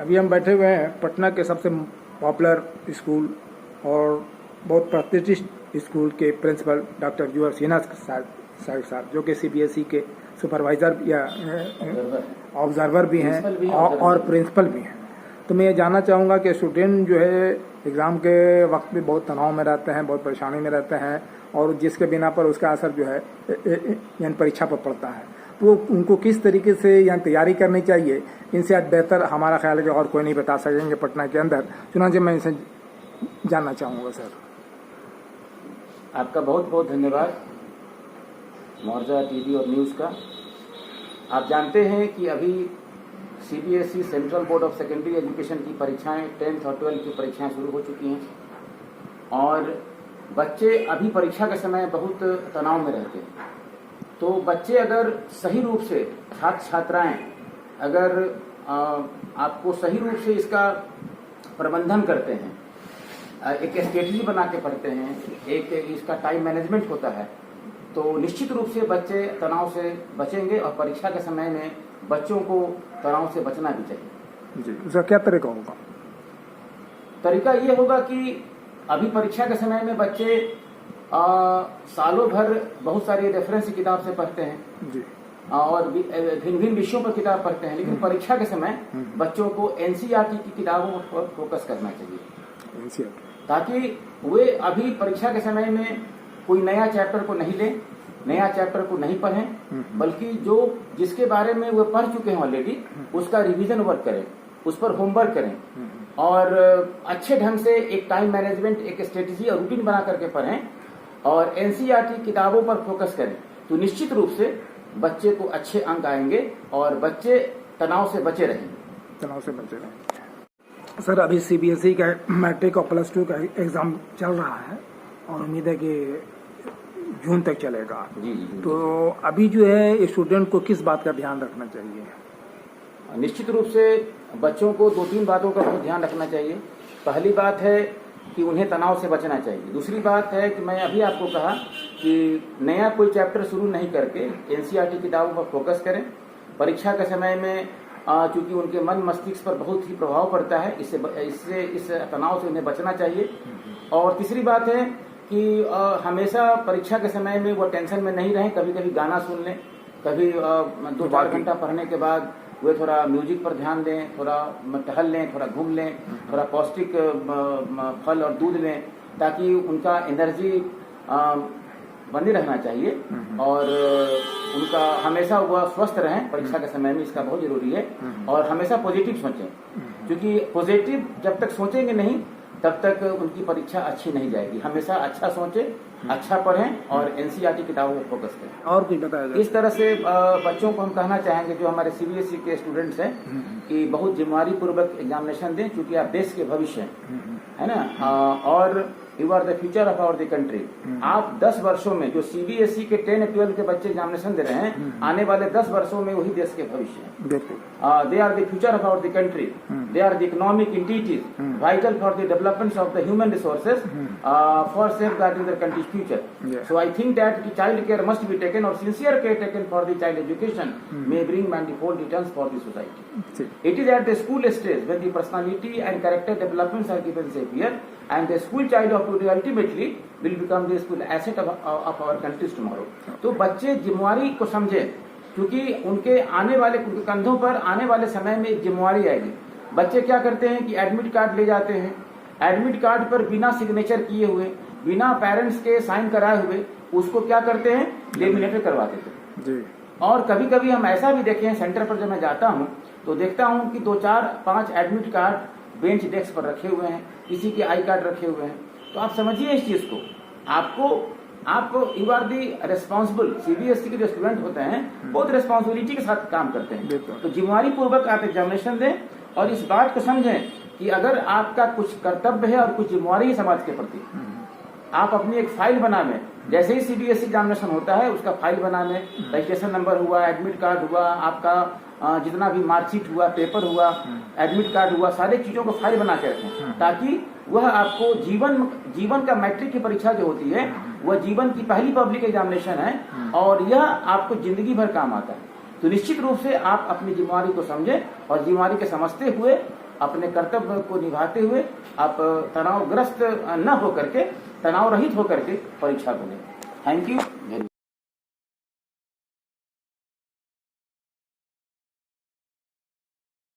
अभी हम बैठे हुए हैं पटना के सबसे पॉपुलर स्कूल और बहुत प्रतिष्ठित स्कूल के प्रिंसिपल डॉक्टर यूआर सिन्हा साहब, जो कि सीबीएसई के सुपरवाइजर या ऑब्जर्वर भी हैं और प्रिंसिपल भी हैं। तो मैं ये जानना चाहूँगा कि स्टूडेंट जो है एग्ज़ाम के वक्त भी बहुत तनाव में रहते हैं, बहुत परेशानी में रहते हैं, और जिसके बिना पर उसका असर जो है यानी परीक्षा पर पड़ता है, तो उनको किस तरीके से यहाँ तैयारी करनी चाहिए, इनसे बेहतर हमारा ख्याल है कि और कोई नहीं बता सकेंगे पटना के अंदर। चुनाचे मैं इनसे जानना चाहूँगा सर। आपका बहुत बहुत धन्यवाद मोर्चा टीवी और न्यूज़ का। आप जानते हैं कि अभी CBSE central board of secondary education की परीक्षाएं 10th और 12th की परीक्षाएं शुरू हो चुकी हैं और बच्चे अभी परीक्षा के समय बहुत तनाव में रहते हैं। तो बच्चे अगर सही रूप से छात्राएं अगर आपको सही रूप से इसका प्रबंधन करते हैं, एक स्ट्रेटजी बना के पढ़ते हैं, एक इसका टाइम मैनेजमेंट होता है, तो निश्चित रूप से बच्चे तनाव से बचेंगे और परीक्षा के समय में बच्चों को तनाव से बचना भी चाहिए। जी, उसका क्या तरीका होगा? तरीका ये होगा कि अभी परीक्षा के समय में बच्चे सालों भर बहुत सारी रेफरेंस की किताब से पढ़ते हैं जी, और भिन्न भिन्न विषयों पर किताब पढ़ते हैं, लेकिन परीक्षा के समय बच्चों को एनसीईआरटी की किताबों पर फोकस करना चाहिए, ताकि वे अभी परीक्षा के समय में कोई नया चैप्टर को नहीं लें, नया चैप्टर को नहीं पढ़ें, बल्कि जो जिसके बारे में वो पढ़ चुके हैं ऑलरेडी उसका रिवीजन वर्क करें, उस पर होमवर्क करें और अच्छे ढंग से एक टाइम मैनेजमेंट, एक स्ट्रेटेजी और रूटीन बना करके पढ़ें और एनसीईआरटी किताबों पर फोकस करें। तो निश्चित रूप से बच्चे को अच्छे अंक आएंगे और बच्चे तनाव से बचे रहेंगे। सर, अभी सीबीएसई का मैट्रिक और +2 का एग्जाम चल रहा है और उम्मीद है कि जून तक चलेगा। जी। तो अभी जो है स्टूडेंट को किस बात का ध्यान रखना चाहिए? निश्चित रूप से बच्चों को 2-3 बातों का बहुत ध्यान रखना चाहिए। पहली बात है कि उन्हें तनाव से बचना चाहिए। दूसरी बात है कि मैं अभी आपको कहा कि नया कोई चैप्टर शुरू नहीं करके एनसीईआरटी किताबों पर फोकस करें। परीक्षा के समय में चूंकि उनके मन मस्तिष्क पर बहुत ही प्रभाव पड़ता है, इससे इस तनाव से उन्हें बचना चाहिए। और तीसरी बात है कि हमेशा परीक्षा के समय में वो टेंशन में नहीं रहें, कभी कभी गाना सुन लें, कभी 2-4 घंटा पढ़ने के बाद वे थोड़ा म्यूजिक पर ध्यान दें, थोड़ा टहल लें, थोड़ा घूम लें, थोड़ा पौष्टिक फल और दूध लें, ताकि उनका एनर्जी बनी रहना चाहिए और उनका हमेशा वह स्वस्थ रहें परीक्षा के समय में, इसका बहुत जरूरी है। और हमेशा पॉजिटिव सोचें, क्योंकि पॉजिटिव जब तक सोचेंगे नहीं तब तक उनकी परीक्षा अच्छी नहीं जाएगी। हमेशा अच्छा सोचें, अच्छा पढ़ें और एनसीईआरटी किताबों पर फोकस करें। और कुछ बताया? इस तरह से बच्चों को हम कहना चाहेंगे, जो हमारे सीबीएसई के स्टूडेंट्स हैं, कि बहुत जिम्मेदारी पूर्वक एग्जामिनेशन दें, क्योंकि आप देश के भविष्य हैं, है ना, और you are the future of our the country. आप 10 वर्षों में जो सीबीएसई के 10 और 12 के बच्चे एग्जामिनेशन दे रहे हैं, आने वाले 10 वर्षों में वही देश के भविष्य हैं। They are the future of our the country, they are the economic entities vital for the development of the human resources for safeguarding their countries future. So I think that the child care must be taken or sincere care taken for the child education may bring manifold returns for the society. It is at the school stage when the personality and character developments are given savior, and the school child of today ultimately will become the school asset of our countries tomorrow. तो बच्चे जिम्मेवारी को समझे, क्योंकि उनके आने वाले कंधों पर आने वाले समय में एक जिम्मेवारी आएगी। बच्चे क्या करते हैं कि एडमिट कार्ड ले जाते हैं, एडमिट कार्ड पर बिना सिग्नेचर किए हुए, बिना पेरेंट्स के साइन कराए हुए उसको क्या करते हैं, लेमिनेटेड करवा देते हैं। और कभी कभी हम ऐसा भी देखे हैं, सेंटर पर जब मैं जाता हूं तो देखता हूं कि 2-4-5 एडमिट कार्ड बेंच डेस्क पर रखे हुए हैं, किसी के आई कार्ड रखे हुए हैं। तो आप समझिए इस चीज को, आप you are the responsible. CBSE के जो स्टूडेंट होते हैं बहुत रिस्पॉन्सिबिलिटी के साथ काम करते हैं, तो जिम्मेवारी पूर्वक आप एग्जामिनेशन दें और इस बात को समझें कि अगर आपका कुछ कर्तव्य है और कुछ जिम्मेवारी है समाज के प्रति, आप अपनी एक फाइल बना लें। जैसे ही सीबीएसई एग्जामिनेशन होता है उसका फाइल बना लें, रजिस्ट्रेशन नंबर हुआ, एडमिट कार्ड हुआ, आपका जितना भी मार्कशीट हुआ, पेपर हुआ, एडमिट कार्ड हुआ, सारी चीजों को फाइल बना के रखें, ताकि वह आपको जीवन का मैट्रिक की परीक्षा जो होती है वह जीवन की पहली पब्लिक एग्जामिनेशन है और यह आपको जिंदगी भर काम आता है। तो निश्चित रूप से आप अपनी जिम्मेवारी को समझें और जिम्मेवारी के समझते हुए अपने कर्तव्य को निभाते हुए आप तनावग्रस्त न हो करके, तनाव रहित होकर के परीक्षा को दें। Thank you.